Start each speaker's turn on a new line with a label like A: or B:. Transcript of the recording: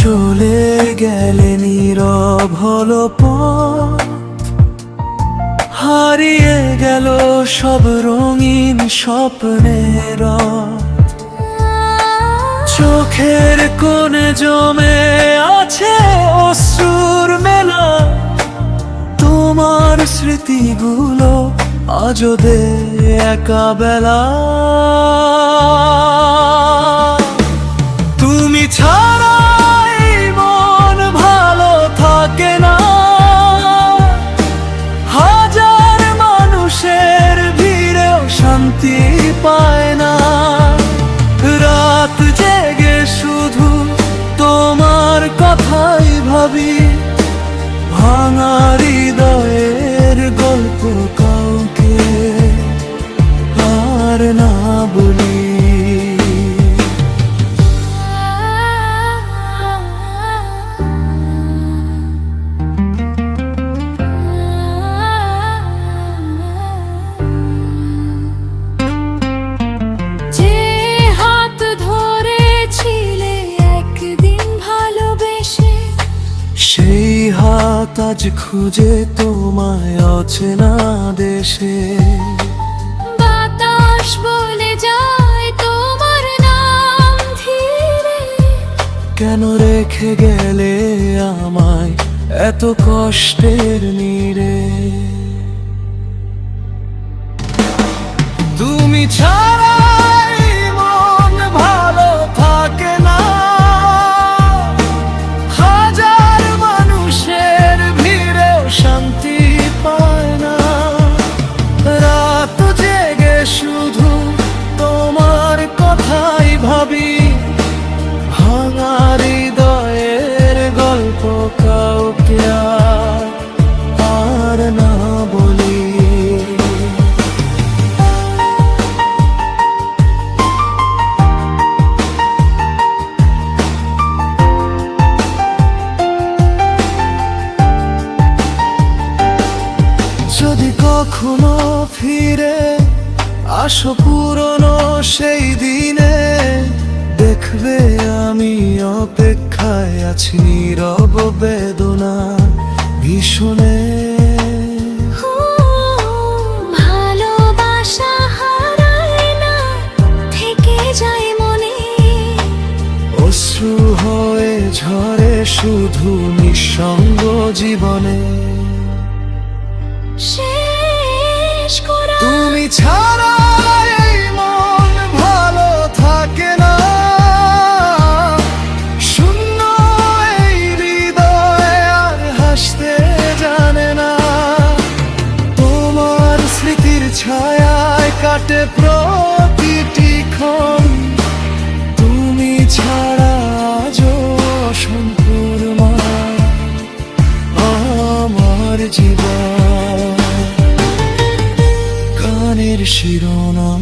A: চলে গেলে নীরব হলো পথ, হারিয়ে গেল সব রঙিন স্বপ্নের রথ। চোখের কোণে জমে আছে অশ্রুর মেলা, তোমার স্মৃতিগুলো আজও দে একা বেলা। তুমি ছাড়া এই মন ভালো থাকে না, হাজার মানুষের ভিড়েও শান্তি পায় না। রাত জেগে শুধু তোমার কথাই ভাবি, ভাঙা হৃদয়ের গল্প কাউকে আর না বলি। সেই হাত আজ খুঁজে তোমায় অচেনা দেশে।
B: বাতাস বলে যায় তোমার নাম ধীরে,
A: কেন রেখে গেলে আমায় এত কষ্টের নীড়ে। তুমি ছাড়া মন ভালো থাকে না, শান্তি পায় না। রাত জেগে শুধু তোমার কথাই ভাবি, ভাঙা হৃদয়ের গল্প কাউকে আর না বলি। যদি কখনো ফিরে আসো পুরনো সেই দিনে, দেখবে আমি অপেক্ষায় আছি নীরব বেদনা ভীষণে।
B: ভালোবাসা হারায় না, থেকে যায় মনে,
A: অশ্রু হয়ে ঝরে শুধু নিঃসঙ্গ জীবনে। তুমি ছাড়া এই মন ভালো থাকে না, শূন্য এই হৃদয় আর হাসতে জানে না। তোমার স্মৃতির ছায়ায় কাটে প্রতিটি ক্ষণ, তুমি ছাড়া আজও অসম্পূর্ণ আমার জীবন। গানের শিরোনাম